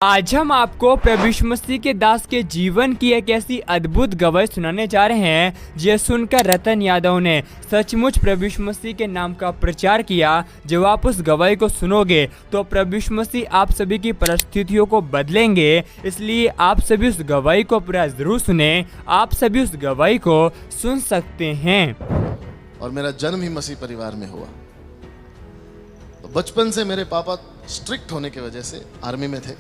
आज हम आपको प्रभु यीशु मसीह के दास के जीवन की एक ऐसी अद्भुत गवाही सुनाने जा रहे हैं। यह सुनकर रतन यादव ने सचमुच प्रभु यीशु मसीह के नाम का प्रचार किया। जब आप उस गवाही को सुनोगे तो प्रभु यीशु मसीह आप सभी की परिस्थितियों को बदलेंगे। इसलिए आप सभी उस गवाही को पूरा जरूर सुने। आप सभी उस गवाही को सुन सकते हैं। और मेरा जन्म ही मसीह परिवार में हुआ। तो बचपन से मेरे पापा स्ट्रिक्ट होने की वजह से आर्मी में थे,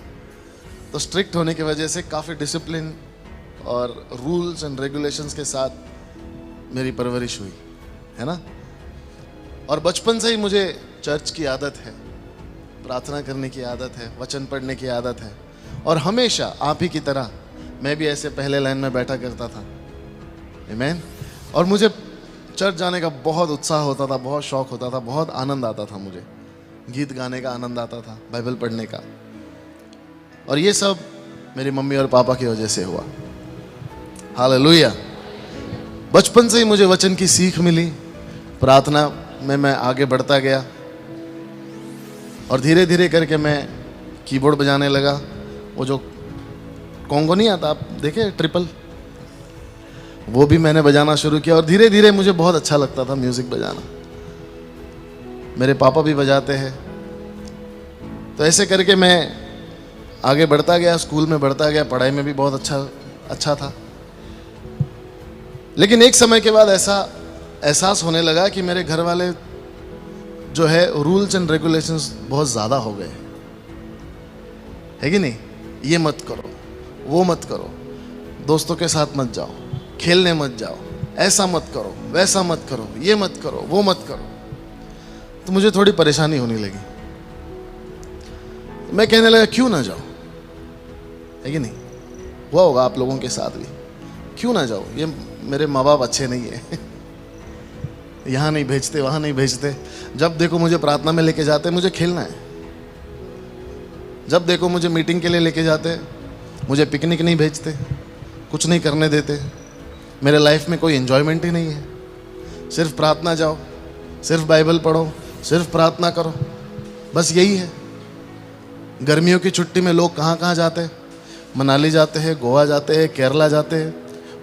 तो स्ट्रिक्ट होने की वजह से काफ़ी डिसिप्लिन और रूल्स एंड रेगुलेशंस के साथ मेरी परवरिश हुई, है ना। और बचपन से ही मुझे चर्च की आदत है, प्रार्थना करने की आदत है, वचन पढ़ने की आदत है। और हमेशा आप ही की तरह मैं भी ऐसे पहले लाइन में बैठा करता था, आमीन। और मुझे चर्च जाने का बहुत उत्साह होता था, बहुत शौक होता था, बहुत आनंद आता था। मुझे गीत गाने का आनंद आता था, बाइबल पढ़ने का। और ये सब मेरी मम्मी और पापा की वजह से हुआ। हालेलुया। बचपन से ही मुझे वचन की सीख मिली, प्रार्थना में मैं आगे बढ़ता गया और धीरे धीरे करके मैं कीबोर्ड बजाने लगा। वो जो कॉन्गो नहीं आता, आप देखे ट्रिपल, वो भी मैंने बजाना शुरू किया। और धीरे धीरे मुझे बहुत अच्छा लगता था म्यूजिक बजाना। मेरे पापा भी बजाते हैं, तो ऐसे करके मैं आगे बढ़ता गया, स्कूल में बढ़ता गया, पढ़ाई में भी बहुत अच्छा था। लेकिन एक समय के बाद ऐसा एहसास होने लगा कि मेरे घर वाले जो है रूल्स एंड रेगुलेशंस बहुत ज़्यादा हो गए, है कि नहीं। ये मत करो, वो मत करो, दोस्तों के साथ मत जाओ, खेलने मत जाओ, ऐसा मत करो, वैसा मत करो, ये मत करो, वो मत करो। तो मुझे थोड़ी परेशानी होने लगी। मैं कहने लगा क्यों ना जाओ, है कि नहीं। हुआ होगा आप लोगों के साथ भी, क्यों ना जाओ, ये मेरे माँ बाप अच्छे नहीं है यहाँ नहीं भेजते, वहाँ नहीं भेजते। जब देखो मुझे प्रार्थना में लेके जाते, मुझे खेलना है। जब देखो मुझे मीटिंग के लिए लेके जाते, मुझे पिकनिक नहीं भेजते, कुछ नहीं करने देते। मेरे लाइफ में कोई एंजॉयमेंट ही नहीं है। सिर्फ प्रार्थना जाओ, सिर्फ बाइबल पढ़ो, सिर्फ प्रार्थना करो, बस यही है। गर्मियों की छुट्टी में लोग कहाँ कहाँ जाते हैं, मनाली जाते हैं, गोवा जाते हैं, केरला जाते हैं।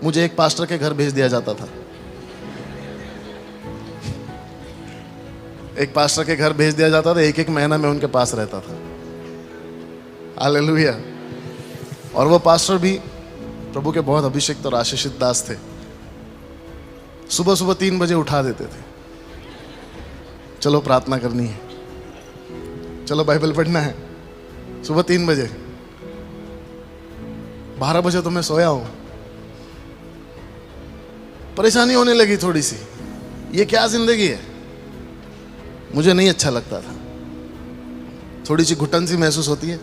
मुझे एक पास्टर के घर भेज दिया जाता था, एक पास्टर के घर भेज दिया जाता था। एक एक महीना में उनके पास रहता था। हालेलुया। और वो पास्टर भी प्रभु के बहुत अभिषिक्त और आशीषित दास थे। सुबह सुबह 3 बजे उठा देते थे, चलो प्रार्थना करनी है, चलो बाइबल पढ़ना है। सुबह 3 बजे, 12 बजे तो मैं सोया हूं। परेशानी होने लगी थोड़ी सी, ये क्या जिंदगी है, मुझे नहीं अच्छा लगता था। थोड़ी सी घुटन सी महसूस होती है।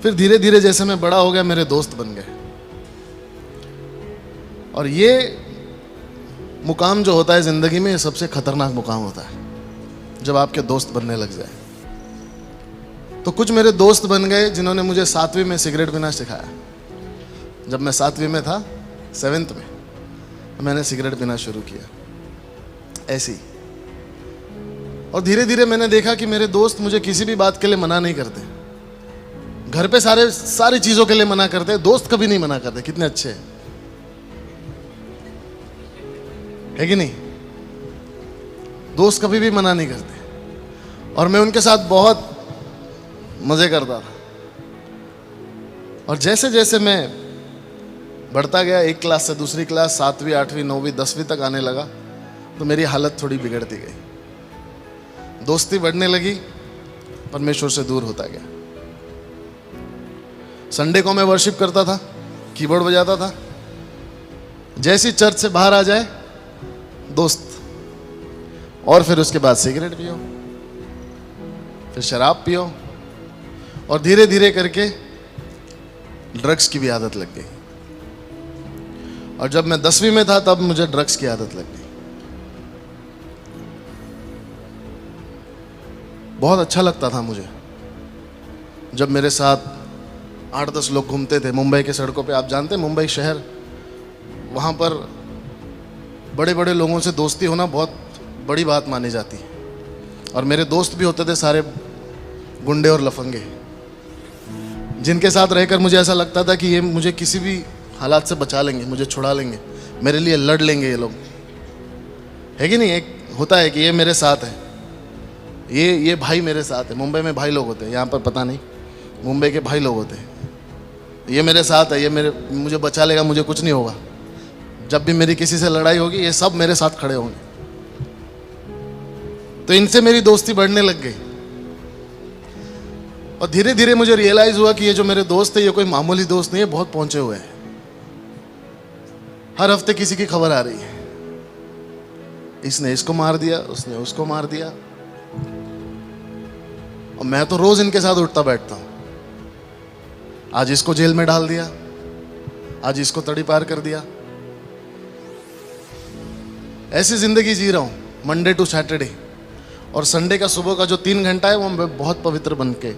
फिर धीरे धीरे जैसे मैं बड़ा हो गया, मेरे दोस्त बन गए। और ये मुकाम जो होता है जिंदगी में, सबसे खतरनाक मुकाम होता है, जब आपके दोस्त बनने लग जाए। तो कुछ मेरे दोस्त बन गए जिन्होंने मुझे 7वीं में सिगरेट पीना सिखाया। जब मैं 7वीं में था, 7th में, मैंने सिगरेट पीना शुरू किया ऐसे ही। और धीरे धीरे मैंने देखा कि मेरे दोस्त मुझे किसी भी बात के लिए मना नहीं करते। घर पे सारी चीजों के लिए मना करते, दोस्त कभी नहीं मना करते। कितने अच्छे हैं, है कि नहीं। दोस्त कभी भी मना नहीं करते। और मैं उनके साथ बहुत मजे करता था। और जैसे जैसे मैं बढ़ता गया, एक क्लास से दूसरी क्लास, 7वीं, 8वीं, 9वीं, 10वीं तक आने लगा, तो मेरी हालत थोड़ी बिगड़ती गई। दोस्ती बढ़ने लगी, परमेश्वर से दूर होता गया। संडे को मैं वर्शिप करता था, कीबोर्ड बजाता था। जैसी चर्च से बाहर आ जाए, दोस्त, और फिर उसके बाद सिगरेट पियो, फिर शराब पियो, और धीरे धीरे करके ड्रग्स की भी आदत लग गई। और जब मैं 10वीं में था, तब मुझे ड्रग्स की आदत लग गई। बहुत अच्छा लगता था मुझे जब मेरे साथ 8-10 लोग घूमते थे मुंबई के सड़कों पे। आप जानते हैं मुंबई शहर, वहाँ पर बड़े बड़े लोगों से दोस्ती होना बहुत बड़ी बात मानी जाती है। और मेरे दोस्त भी होते थे सारे गुंडे और लफंगे, जिनके साथ रहकर मुझे ऐसा लगता था कि ये मुझे किसी भी हालात से बचा लेंगे, मुझे छुड़ा लेंगे, मेरे लिए लड़ लेंगे ये लोग, है कि नहीं? एक होता है कि ये मेरे साथ है, ये भाई मेरे साथ है। मुंबई में भाई लोग होते हैं, यहाँ पर पता नहीं, मुंबई के भाई लोग होते हैं। ये मेरे साथ है, ये मुझे बचा लेगा, मुझे कुछ नहीं होगा। जब भी मेरी किसी से लड़ाई होगी ये सब मेरे साथ खड़े होंगे। तो इनसे मेरी दोस्ती बढ़ने लग गई और धीरे धीरे मुझे रियलाइज हुआ कि ये जो मेरे दोस्त है ये कोई मामूली दोस्त नहीं है, बहुत पहुंचे हुए हैं। हर हफ्ते किसी की खबर आ रही है, इसने इसको मार दिया, उसने उसको मार दिया, और मैं तो रोज इनके साथ उठता बैठता हूं। आज इसको जेल में डाल दिया, आज इसको तड़ी पार कर दिया। ऐसी जिंदगी जी रहा हूं मंडे टू सैटरडे, और संडे का सुबह का जो 3 घंटा है वो मैं बहुत पवित्र बन के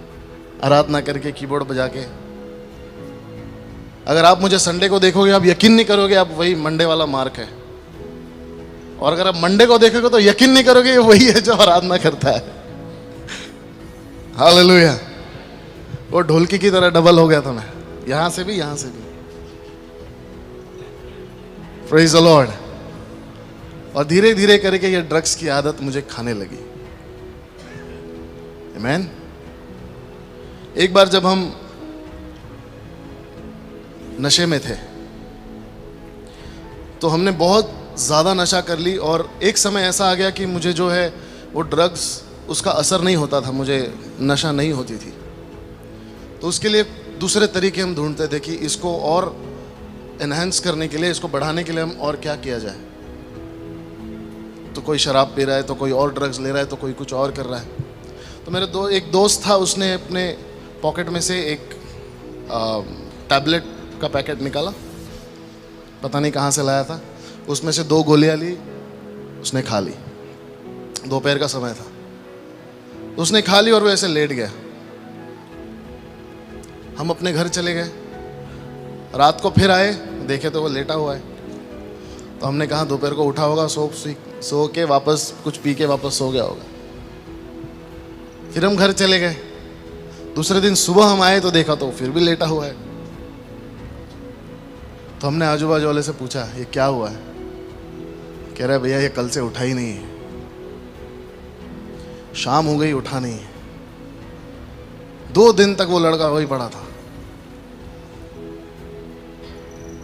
आराधना करके कीबोर्ड बजा के। अगर आप मुझे संडे को देखोगे आप यकीन नहीं करोगे, आप वही मंडे वाला मार्क है। और अगर आप मंडे को देखोगे तो यकीन नहीं करोगे ये वही है जो आराधना करता है। हालेलुया। वो ढोलकी की तरह डबल हो गया था मैं, यहां से भी यहां से भी। Praise the Lord. और धीरे धीरे करके ये ड्रग्स की आदत मुझे खाने लगी। आमीन। एक बार जब हम नशे में थे तो हमने बहुत ज़्यादा नशा कर ली, और एक समय ऐसा आ गया कि मुझे जो है वो ड्रग्स उसका असर नहीं होता था, मुझे नशा नहीं होती थी। तो उसके लिए दूसरे तरीके हम ढूंढते थे कि इसको और एनहांस करने के लिए, इसको बढ़ाने के लिए हम और क्या किया जाए। तो कोई शराब पी रहा है, तो कोई और ड्रग्स ले रहा है, तो कोई कुछ और कर रहा है। तो मेरे एक दोस्त था, उसने अपने पॉकेट में से एक टैबलेट का पैकेट निकाला, पता नहीं कहाँ से लाया था। उसमें से 2 गोलियां ली, उसने खा ली। दोपहर का समय था, उसने खा ली और वो ऐसे लेट गया। हम अपने घर चले गए, रात को फिर आए, देखे तो वो लेटा हुआ है। तो हमने कहा दोपहर को उठा होगा, सो के वापस कुछ पी के वापस सो गया होगा। फिर हम घर चले गए। दूसरे दिन सुबह हम आए तो देखा तो फिर भी लेटा हुआ है। तो हमने आजू बाजू वाले से पूछा ये क्या हुआ है? कह रहा है भैया ये कल से उठा ही नहीं है, शाम हो गई उठा नहीं है। 2 दिन तक वो लड़का वही पड़ा था।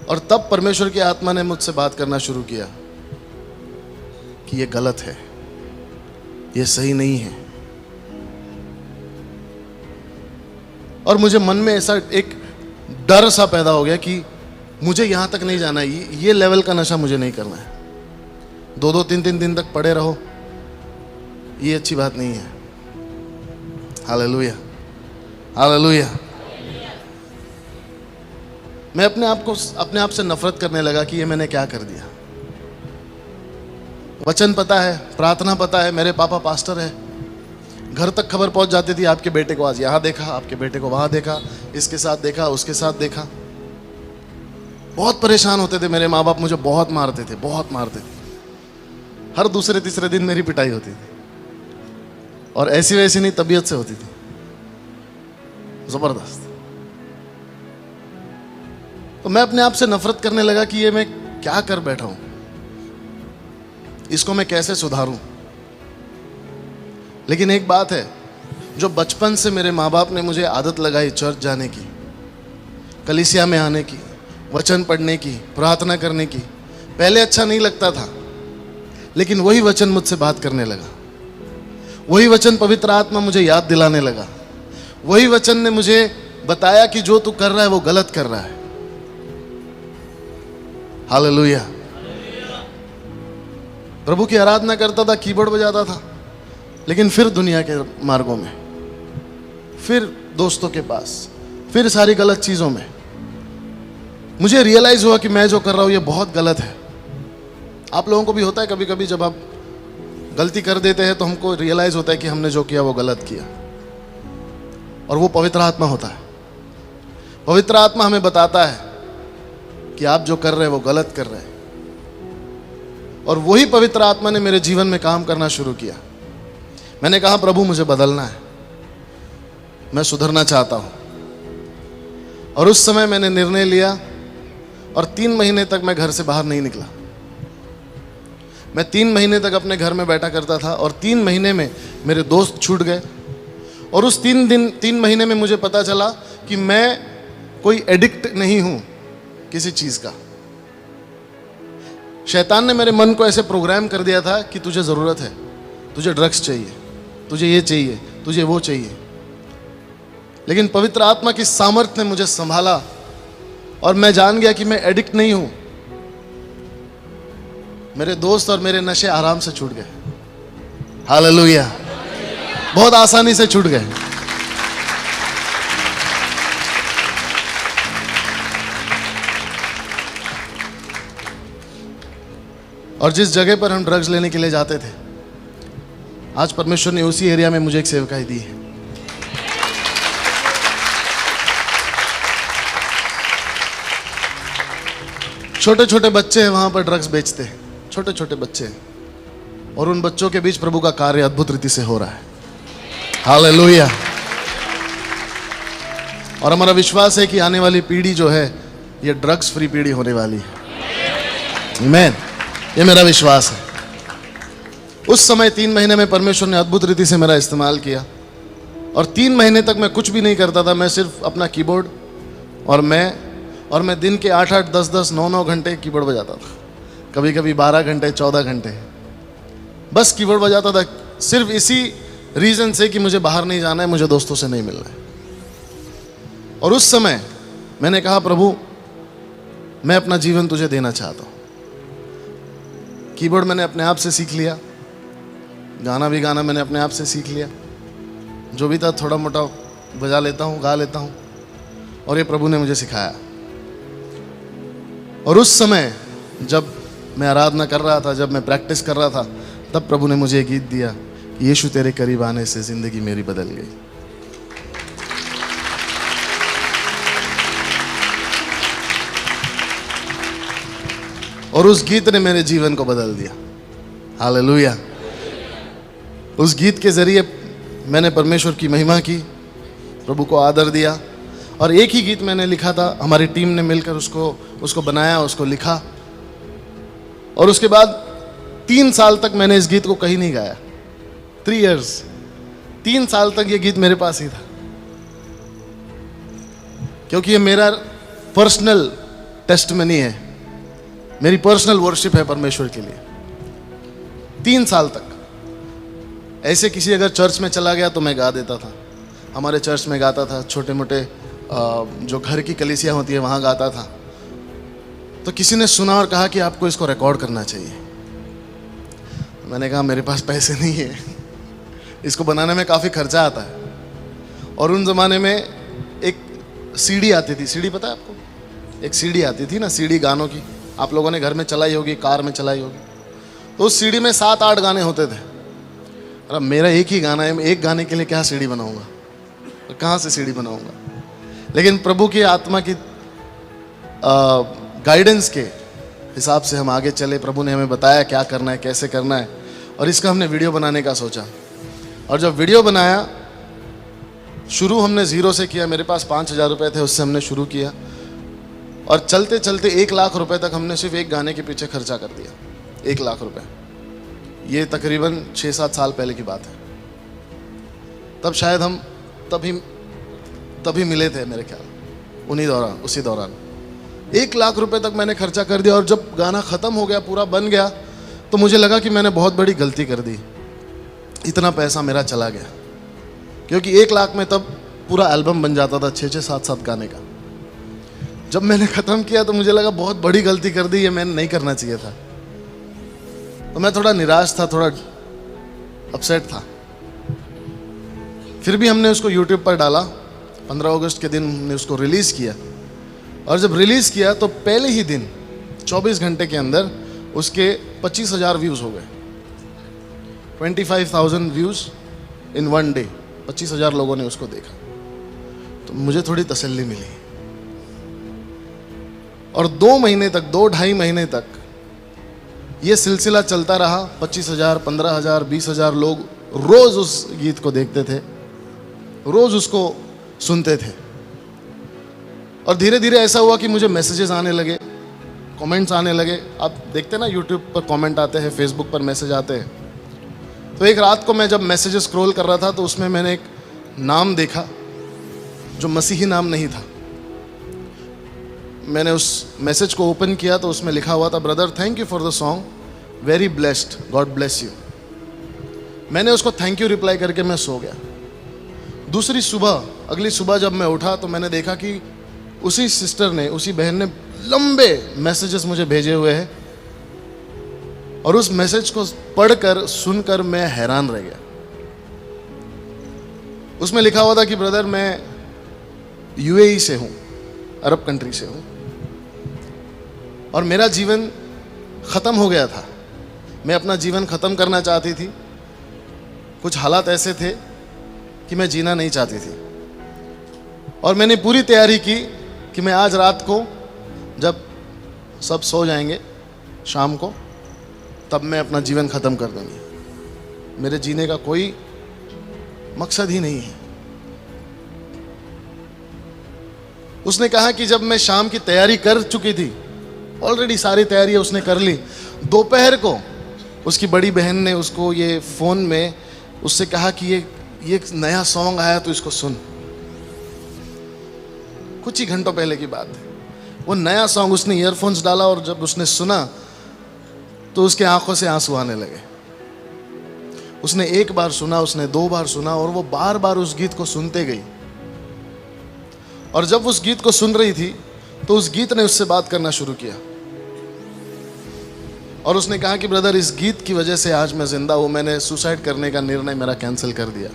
और तब परमेश्वर की आत्मा ने मुझसे बात करना शुरू किया कि ये गलत है, ये सही नहीं है। और मुझे मन में ऐसा एक डर सा पैदा हो गया कि मुझे यहां तक नहीं जाना, ये लेवल का नशा मुझे नहीं करना है। 2-2, 3-3 दिन तक पड़े रहो, ये अच्छी बात नहीं है। Hallelujah, hallelujah. मैं अपने आप से नफरत करने लगा कि ये मैंने क्या कर दिया। वचन पता है, प्रार्थना पता है, मेरे पापा पास्टर है, घर तक खबर पहुंच जाती थी आपके बेटे को आज यहाँ देखा, आपके बेटे को वहाँ देखा, इसके साथ देखा, उसके साथ देखा। बहुत परेशान होते थे मेरे माँ बाप, मुझे बहुत मारते थे, बहुत मारते थे। हर दूसरे तीसरे दिन मेरी पिटाई होती थी, और ऐसी वैसी नहीं, तबीयत से होती थी, जबरदस्त। तो मैं अपने आप से नफरत करने लगा कि ये मैं क्या कर बैठा हूं, इसको मैं कैसे सुधारूं। लेकिन एक बात है, जो बचपन से मेरे माँ बाप ने मुझे आदत लगाई चर्च जाने की, कलीसिया में आने की, वचन पढ़ने की, प्रार्थना करने की, पहले अच्छा नहीं लगता था, लेकिन वही वचन मुझसे बात करने लगा। वही वचन पवित्र आत्मा मुझे याद दिलाने लगा। वही वचन ने मुझे बताया कि जो तू कर रहा है वो गलत कर रहा है। हालेलुया। प्रभु की आराधना करता था, कीबोर्ड बजाता था, लेकिन फिर दुनिया के मार्गों में, फिर दोस्तों के पास, फिर सारी गलत चीजों में। मुझे रियलाइज हुआ कि मैं जो कर रहा हूं ये बहुत गलत है। आप लोगों को भी होता है कभी कभी, जब आप गलती कर देते हैं तो हमको रियलाइज होता है कि हमने जो किया वो गलत किया, और वो पवित्र आत्मा होता है। पवित्र आत्मा हमें बताता है कि आप जो कर रहे हैं वो गलत कर रहे हैं। और वही पवित्र आत्मा ने मेरे जीवन में काम करना शुरू किया। मैंने कहा प्रभु मुझे बदलना है, मैं सुधरना चाहता हूं। और उस समय मैंने निर्णय लिया और 3 महीने तक मैं घर से बाहर नहीं निकला। मैं 3 महीने तक अपने घर में बैठा करता था और 3 महीने में मेरे दोस्त छूट गए। और उस 3 महीने में मुझे पता चला कि मैं कोई एडिक्ट नहीं हूं किसी चीज का। शैतान ने मेरे मन को ऐसे प्रोग्राम कर दिया था कि तुझे जरूरत है, तुझे ड्रग्स चाहिए, तुझे ये चाहिए, तुझे वो चाहिए। लेकिन पवित्र आत्मा की सामर्थ्य ने मुझे संभाला और मैं जान गया कि मैं एडिक्ट नहीं हूं। मेरे दोस्त और मेरे नशे आराम से छूट गए। हालेलुया, बहुत आसानी से छूट गए। और जिस जगह पर हम ड्रग्स लेने के लिए जाते थे, आज परमेश्वर ने उसी एरिया में मुझे एक सेवकाई दी है। छोटे छोटे बच्चे हैं वहां पर ड्रग्स बेचते हैं, छोटे छोटे बच्चे हैं, और उन बच्चों के बीच प्रभु का कार्य अद्भुत रीति से हो रहा है। हालेलुया। और हमारा विश्वास है कि आने वाली पीढ़ी जो है ये ड्रग्स फ्री पीढ़ी होने वाली है। आमीन, ये मेरा विश्वास है। उस समय 3 महीने में परमेश्वर ने अद्भुत रीति से मेरा इस्तेमाल किया और 3 महीने तक मैं कुछ भी नहीं करता था। मैं सिर्फ अपना कीबोर्ड और मैं दिन के 8-8, 10-10, 9-9 घंटे कीबोर्ड बजाता था। कभी कभी 12 घंटे, 14 घंटे बस कीबोर्ड बजाता था, सिर्फ इसी रीजन से कि मुझे बाहर नहीं जाना है, मुझे दोस्तों से नहीं मिलना है। और उस समय मैंने कहा, प्रभु मैं अपना जीवन तुझे देना चाहता हूँ। कीबोर्ड मैंने अपने आप से सीख लिया, गाना भी गाना मैंने अपने आप से सीख लिया, जो भी था थोड़ा मोटा बजा लेता हूँ, गा लेता हूँ, और ये प्रभु ने मुझे सिखाया। और उस समय जब मैं आराधना कर रहा था, जब मैं प्रैक्टिस कर रहा था, तब प्रभु ने मुझे एक गीत दिया कि यीशु तेरे करीब आने से जिंदगी मेरी बदल गई। और उस गीत ने मेरे जीवन को बदल दिया। हालेलुया। उस गीत के जरिए मैंने परमेश्वर की महिमा की, प्रभु को आदर दिया। और एक ही गीत मैंने लिखा था, हमारी टीम ने मिलकर उसको बनाया, उसको लिखा। और उसके बाद 3 साल तक मैंने इस गीत को कहीं नहीं गाया। 3 years, 3 साल तक ये गीत मेरे पास ही था, क्योंकि ये मेरा पर्सनल टेस्टमनी है, मेरी पर्सनल वर्शिप है परमेश्वर के लिए। 3 साल तक ऐसे किसी अगर चर्च में चला गया तो मैं गा देता था। हमारे चर्च में गाता था, छोटे मोटे जो घर की कलीसिया होती है वहाँ गाता था। तो किसी ने सुना और कहा कि आपको इसको रिकॉर्ड करना चाहिए। मैंने कहा मेरे पास पैसे नहीं है, इसको बनाने में काफ़ी खर्चा आता है। और उन ज़माने में एक सीडी आती थी, सीडी पता है आपको? एक सीडी आती थी ना, सीडी गानों की, आप लोगों ने घर में चलाई होगी, कार में चलाई होगी। तो उस सीडी में 7-8 गाने होते थे। अरे मेरा एक ही गाना है, मैं एक गाने के लिए क्या सीडी बनाऊंगा, कहाँ से सीडी बनाऊंगा? लेकिन प्रभु की आत्मा की गाइडेंस के हिसाब से हम आगे चले। प्रभु ने हमें बताया क्या करना है, कैसे करना है, और इसका हमने वीडियो बनाने का सोचा। और जब वीडियो बनाया, शुरू हमने 0 से किया। मेरे पास 5,000 रुपये थे, उससे हमने शुरू किया। और चलते चलते 1 लाख रुपए तक हमने सिर्फ एक गाने के पीछे खर्चा कर दिया। 1 लाख रुपए। ये तकरीबन 6-7 साल पहले की बात है। तब शायद हम तभी मिले थे मेरे ख्याल, उसी दौरान 1 लाख रुपए तक मैंने खर्चा कर दिया। और जब गाना ख़त्म हो गया, पूरा बन गया, तो मुझे लगा कि मैंने बहुत बड़ी गलती कर दी, इतना पैसा मेरा चला गया। क्योंकि 1 लाख में तब पूरा एल्बम बन जाता था 6-6, 7-7 गाने का। जब मैंने ख़त्म किया तो मुझे लगा बहुत बड़ी गलती कर दी, ये मैंने नहीं करना चाहिए था। तो मैं थोड़ा निराश था, थोड़ा अपसेट था। फिर भी हमने उसको YouTube पर डाला। 15 अगस्त के दिन हमने उसको रिलीज़ किया। और जब रिलीज़ किया तो पहले ही दिन 24 घंटे के अंदर उसके 25,000 व्यूज़ हो गए। 25,000 व्यूज़ इन 1 डे। 25,000 लोगों ने उसको देखा। तो मुझे थोड़ी तसल्ली मिली। और 2 महीने तक, 2-2.5 महीने तक ये सिलसिला चलता रहा। 25,000, 15,000, 20,000 लोग रोज़ उस गीत को देखते थे, रोज़ उसको सुनते थे। और धीरे धीरे ऐसा हुआ कि मुझे मैसेजेस आने लगे, कमेंट्स आने लगे। आप देखते ना यूट्यूब पर कमेंट आते हैं, फेसबुक पर मैसेज आते हैं। तो एक रात को मैं जब मैसेजेस स्क्रॉल कर रहा था तो उसमें मैंने एक नाम देखा जो मसीही नाम नहीं था। मैंने उस मैसेज को ओपन किया तो उसमें लिखा हुआ था, brother thank you for the song, very blessed, God bless you. मैंने उसको थैंक यू रिप्लाई करके मैं सो गया। दूसरी सुबह, अगली सुबह जब मैं उठा तो मैंने देखा कि उसी सिस्टर ने, उसी बहन ने लंबे मैसेजेस मुझे भेजे हुए हैं। और उस मैसेज को पढ़कर सुनकर मैं हैरान रह गया। उसमें लिखा हुआ था कि ब्रदर मैं यूएई से हूं, अरब कंट्री से हूं, और मेरा जीवन खत्म हो गया था। मैं अपना जीवन खत्म करना चाहती थी। कुछ हालात ऐसे थे कि मैं जीना नहीं चाहती थी। और मैंने पूरी तैयारी की कि मैं आज रात को जब सब सो जाएंगे शाम को, तब मैं अपना जीवन खत्म कर दूंगी। मेरे जीने का कोई मकसद ही नहीं है। उसने कहा कि जब मैं शाम की तैयारी कर चुकी थी, ऑलरेडी सारी तैयारी उसने कर ली, दोपहर को उसकी बड़ी बहन ने उसको ये फोन में उससे कहा कि ये एक नया सॉन्ग आया तो इसको सुन। कुछ ही घंटों पहले की बात है। वो नया सॉन्ग उसने ईयरफोन्स डाला और जब उसने सुना तो उसके आंखों से आंसू आने लगे। उसने एक बार सुना, उसने दो बार सुना, और वो बार बार उस गीत को सुनते गई। और जब उस गीत को सुन रही थी तो उस गीत ने उससे बात करना शुरू किया। और उसने कहा कि ब्रदर इस गीत की वजह से आज मैं जिंदा हूं। मैंने सुसाइड करने का निर्णय मेरा कैंसिल कर दिया।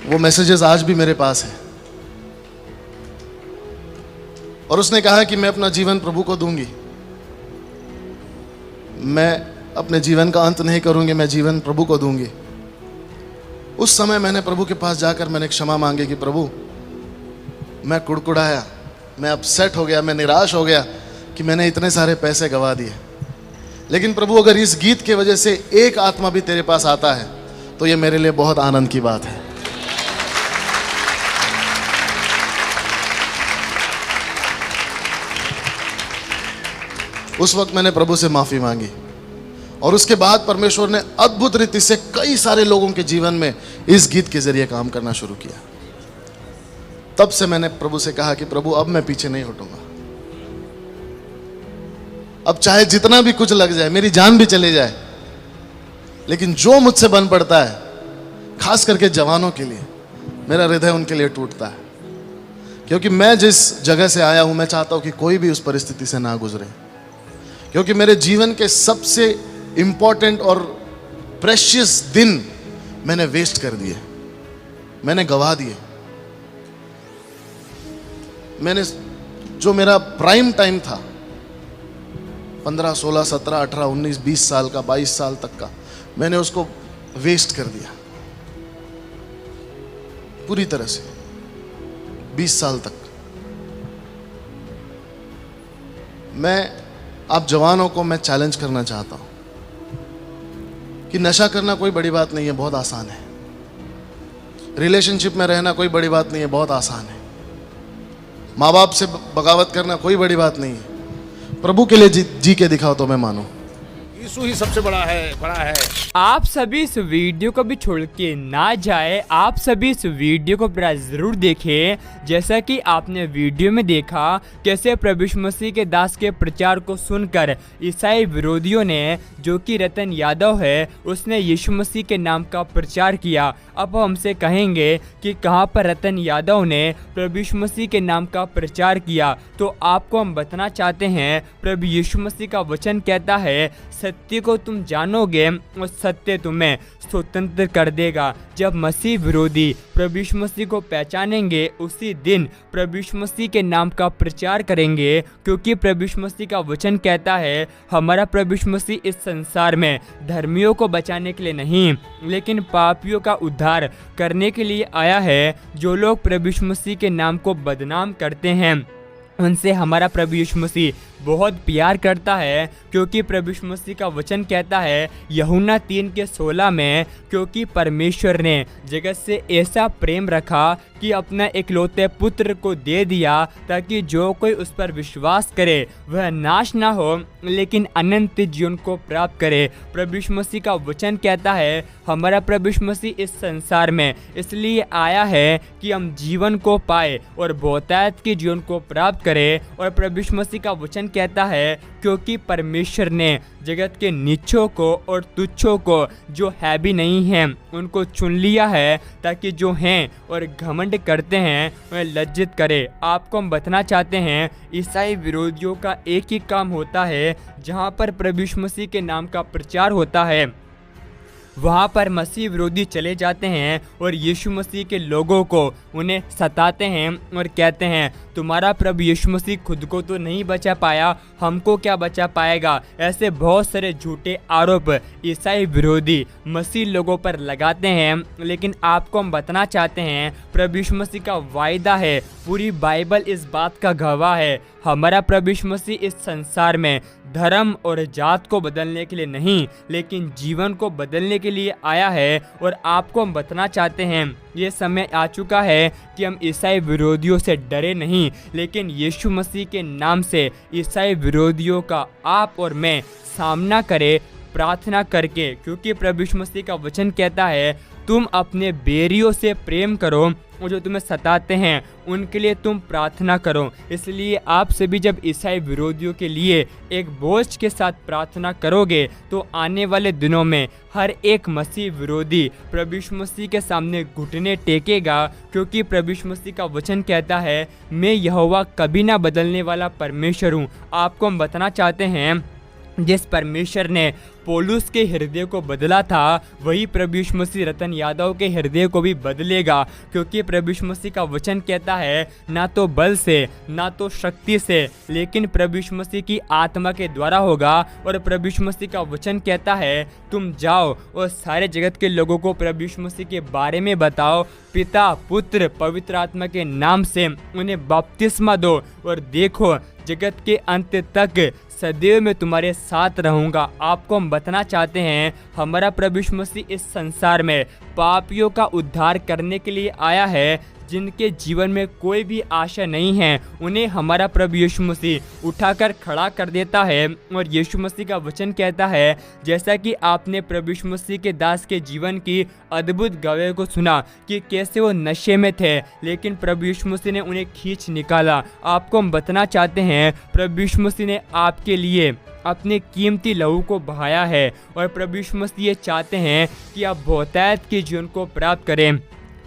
वो मैसेजेस आज भी मेरे पास है। और उसने कहा कि मैं अपना जीवन प्रभु को दूंगी। मैं अपने जीवन का अंत नहीं करूंगी, मैं जीवन प्रभु को दूंगी। उस समय मैंने प्रभु के पास जाकर मैंने क्षमा मांगी कि प्रभु मैं कुड़कुड़ाया, मैं अपसेट हो गया, मैं निराश हो गया कि मैंने इतने सारे पैसे गंवा दिए। लेकिन प्रभु अगर इस गीत की वजह से एक आत्मा भी तेरे पास आता है तो ये मेरे लिए बहुत आनंद की बात है। उस वक्त मैंने प्रभु से माफी मांगी और उसके बाद परमेश्वर ने अद्भुत रीति से कई सारे लोगों के जीवन में इस गीत के जरिए काम करना शुरू किया। तब से मैंने प्रभु से कहा कि प्रभु अब मैं पीछे नहीं हटूंगा। अब चाहे जितना भी कुछ लग जाए, मेरी जान भी चले जाए, लेकिन जो मुझसे बन पड़ता है, खास करके जवानों के लिए, मेरा हृदय उनके लिए टूटता है। क्योंकि मैं जिस जगह से आया हूं, मैं चाहता हूं कि कोई भी उस परिस्थिति से ना गुजरे। क्योंकि मेरे जीवन के सबसे इंपॉर्टेंट और प्रेशियस दिन मैंने वेस्ट कर दिए, मैंने गवा दिए। मैंने जो मेरा प्राइम टाइम था, 15, 16, 17, 18, 19, 20 साल का, 22 साल तक का, मैंने उसको वेस्ट कर दिया पूरी तरह से। 20 साल तक आप जवानों को मैं चैलेंज करना चाहता हूं कि नशा करना कोई बड़ी बात नहीं है, बहुत आसान है। रिलेशनशिप में रहना कोई बड़ी बात नहीं है, बहुत आसान है। माँ बाप से बगावत करना कोई बड़ी बात नहीं है। प्रभु के लिए जी के दिखाओ तो मैं मानूं। यीशु ही सबसे बड़ा है। आप सभी इस वीडियो को भी छोड़ के ना जाए, आप सभी इस वीडियो को पूरा जरूर देखें। जैसा कि आपने वीडियो में देखा कैसे प्रभु यीशु मसीह के दास के प्रचार को सुनकर ईसाई विरोधियों ने, जो कि रतन यादव है, उसने यीशु मसीह के नाम का प्रचार किया। अब हमसे कहेंगे कि कहां पर रतन यादव ने प्रभु यीशु मसीह के नाम का प्रचार किया। तो आपको हम बताना चाहते हैं, प्रभु यीशु मसीह का वचन कहता है, सत्य को तुम जानोगे और सत्य तुम्हें स्वतंत्र कर देगा। जब मसीह विरोधी प्रभु यीशु मसीह को पहचानेंगे, उसी दिन प्रभु यीशु मसीह के नाम का प्रचार करेंगे। क्योंकि प्रभु यीशु मसीह का वचन कहता है, हमारा प्रभु यीशु मसीह इस संसार में धर्मियों को बचाने के लिए नहीं, लेकिन पापियों का उद्धार करने के लिए आया है। जो लोग प्रभु यीशु मसीह के नाम को बदनाम करते हैं, उनसे हमारा प्रभु यीशु मसीह बहुत प्यार करता है, क्योंकि प्रभु यीशु मसीह का वचन कहता है यूहन्ना 3:16 में, क्योंकि परमेश्वर ने जगत से ऐसा प्रेम रखा कि अपना इकलौते पुत्र को दे दिया, ताकि जो कोई उस पर विश्वास करे वह नाश ना हो लेकिन अनंत जीवन को प्राप्त करे। प्रभु यीशु मसीह का वचन कहता है हमारा प्रभु यीशु मसीह इस संसार में इसलिए आया है कि हम जीवन को पाए और बहुतायत के जीवन को प्राप्त करें। और प्रभु यीशु मसीह का वचन कहता है क्योंकि परमेश्वर ने जगत के नीचों को और तुच्छों को, जो है भी नहीं हैं, उनको चुन लिया है, ताकि जो हैं और घमंड करते हैं वह लज्जित करे। आपको हम बताना चाहते हैं ईसाई विरोधियों का एक ही काम होता है, जहां पर प्रभु यीशु मसीह के नाम का प्रचार होता है वहाँ पर मसीह विरोधी चले जाते हैं और यीशु मसीह के लोगों को उन्हें सताते हैं और कहते हैं तुम्हारा प्रभु यीशु मसीह खुद को तो नहीं बचा पाया, हमको क्या बचा पाएगा। ऐसे बहुत सारे झूठे आरोप ईसाई विरोधी मसीह लोगों पर लगाते हैं। लेकिन आपको हम बताना चाहते हैं प्रभु यीशु मसीह का वायदा है, पूरी बाइबल इस बात का गवाह है, हमारा प्रभु यीशु मसीह इस संसार में धर्म और जात को बदलने के लिए नहीं लेकिन जीवन को बदलने के लिए आया है। और आपको हम बताना चाहते हैं ये समय आ चुका है कि हम ईसाई विरोधियों से डरे नहीं, लेकिन यीशु मसीह के नाम से ईसाई विरोधियों का आप और मैं सामना करें प्रार्थना करके, क्योंकि प्रभु यीशु मसीह का वचन कहता है तुम अपने बैरियों से प्रेम करो और जो तुम्हें सताते हैं उनके लिए तुम प्रार्थना करो। इसलिए आप सभी जब ईसाई विरोधियों के लिए एक बोझ के साथ प्रार्थना करोगे तो आने वाले दिनों में हर एक मसीह विरोधी प्रभु यीशु मसीह के सामने घुटने टेकेगा, क्योंकि प्रभु यीशु मसीह का वचन कहता है मैं यहोवा कभी ना बदलने वाला परमेश्वर हूँ। आपको हम बताना चाहते हैं जिस परमेश्वर ने पौलुस के हृदय को बदला था वही प्रभु यीशु मसीह रतन यादव के हृदय को भी बदलेगा, क्योंकि प्रभु यीशु मसीह का वचन कहता है ना तो बल से ना तो शक्ति से लेकिन प्रभु यीशु मसीह की आत्मा के द्वारा होगा। और प्रभु यीशु मसीह का वचन कहता है तुम जाओ और सारे जगत के लोगों को प्रभु यीशु मसीह के बारे में बताओ, पिता पुत्र पवित्र आत्मा के नाम से उन्हें बपतिस्मा दो और देखो जगत के अंत तक सदैव मैं तुम्हारे साथ रहूंगा। आपको हम बताना चाहते हैं हमारा प्रभु यीशु मसीह इस संसार में पापियों का उद्धार करने के लिए आया है, जिनके जीवन में कोई भी आशा नहीं है उन्हें हमारा प्रभु यीशु मसीह उठाकर खड़ा कर देता है। और यीशु मसीह का वचन कहता है जैसा कि आपने प्रभु यीशु मसीह के दास के जीवन की अद्भुत गवाही को सुना कि कैसे वो नशे में थे लेकिन प्रभु यीशु मसीह ने उन्हें खींच निकाला। आपको हम बताना चाहते हैं प्रभु यीशु मसीह ने आपके लिए अपने कीमती लहू को बहाया है और प्रभु यीशु मसीह ये चाहते हैं कि आप बहुतायत के जीवन को प्राप्त करें।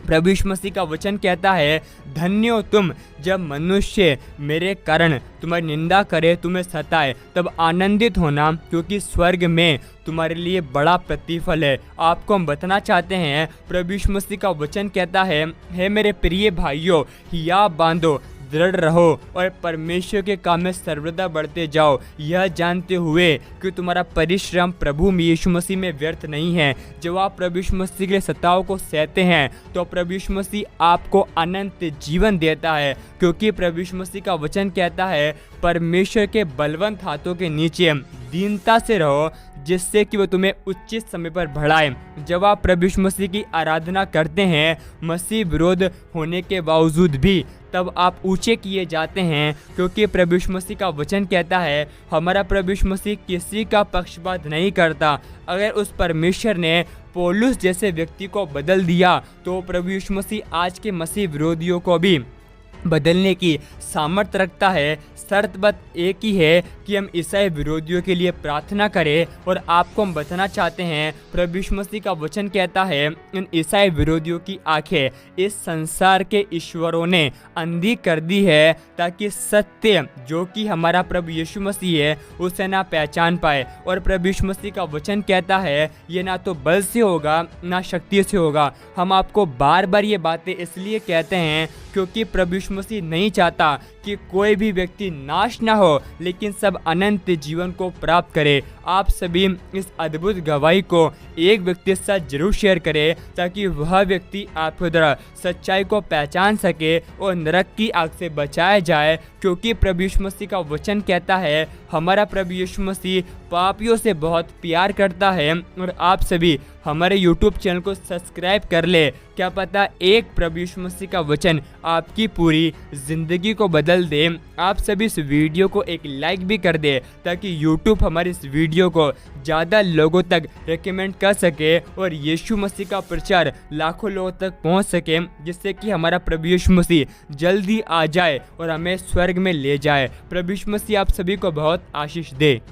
प्रभु यीशु मसीह का वचन कहता है धन्य हो तुम जब मनुष्य मेरे कारण तुम्हारी निंदा करे, तुम्हें सताए, तब आनंदित होना क्योंकि स्वर्ग में तुम्हारे लिए बड़ा प्रतिफल है। आपको हम बताना चाहते हैं प्रभु यीशु मसीह का वचन कहता है हे मेरे प्रिय भाइयों हियाव बांधो, दृढ़ रहो और परमेश्वर के काम में सर्वदा बढ़ते जाओ, यह जानते हुए कि तुम्हारा परिश्रम प्रभु यीशु मसीह में व्यर्थ नहीं है। जब आप प्रभु यीशु मसीह के सताव को सहते हैं तो प्रभु यीशु मसीह आपको अनंत जीवन देता है, क्योंकि प्रभु यीशु मसीह का वचन कहता है परमेश्वर के बलवंत हाथों के नीचे दीनता से रहो जिससे कि वो तुम्हें उचित समय पर बढ़ाए। जब आप प्रभु यीशु मसीह की आराधना करते हैं मसीह विरोध होने के बावजूद भी तब आप ऊंचे किए जाते हैं, क्योंकि प्रभु यीशु मसीह का वचन कहता है हमारा प्रभु यीशु मसीह किसी का पक्षपात नहीं करता। अगर उस परमेश्वर ने पौलुस जैसे व्यक्ति को बदल दिया तो प्रभु यीशु मसीह आज के मसीह विरोधियों को भी बदलने की सामर्थ्य रखता है। शर्त बस एक ही है कि हम ईसाई विरोधियों के लिए प्रार्थना करें। और आपको हम बताना चाहते हैं प्रभु यीशु मसीह का वचन कहता है इन ईसाई विरोधियों की आंखें इस संसार के ईश्वरों ने अंधी कर दी है ताकि सत्य जो कि हमारा प्रभु यीशु मसीह है उसे ना पहचान पाए। और प्रभु यीशु मसीह का वचन कहता है ये ना तो बल से होगा ना शक्ति से होगा। हम आपको बार बार ये बातें इसलिए कहते हैं क्योंकि प्रभु यीशु मसीह नहीं चाहता कि कोई भी व्यक्ति नाश ना हो लेकिन सब अनंत जीवन को प्राप्त करे। आप सभी इस अद्भुत गवाही को एक व्यक्ति के साथ जरूर शेयर करें ताकि वह व्यक्ति आपके द्वारा सच्चाई को पहचान सके और नरक की आग से बचाया जाए। क्योंकि प्रभु यीशु मसीह का वचन कहता है हमारा प्रभु यीशु मसीह पापियों से बहुत प्यार करता है। और आप सभी हमारे YouTube चैनल को सब्सक्राइब कर ले। क्या पता एक प्रभु यीशु मसीह का वचन आपकी पूरी ज़िंदगी को बदल दे। आप सभी इस वीडियो को एक लाइक भी कर दे ताकि YouTube हमारी इस वीडियो को ज़्यादा लोगों तक रेकमेंड कर सके और यीशु मसीह का प्रचार लाखों लोगों तक पहुंच सके, जिससे कि हमारा प्रभु यीशु मसीह जल्दी आ जाए और हमें स्वर्ग में ले जाए। प्रभु यीशु मसीह आप सभी को बहुत आशीष दे।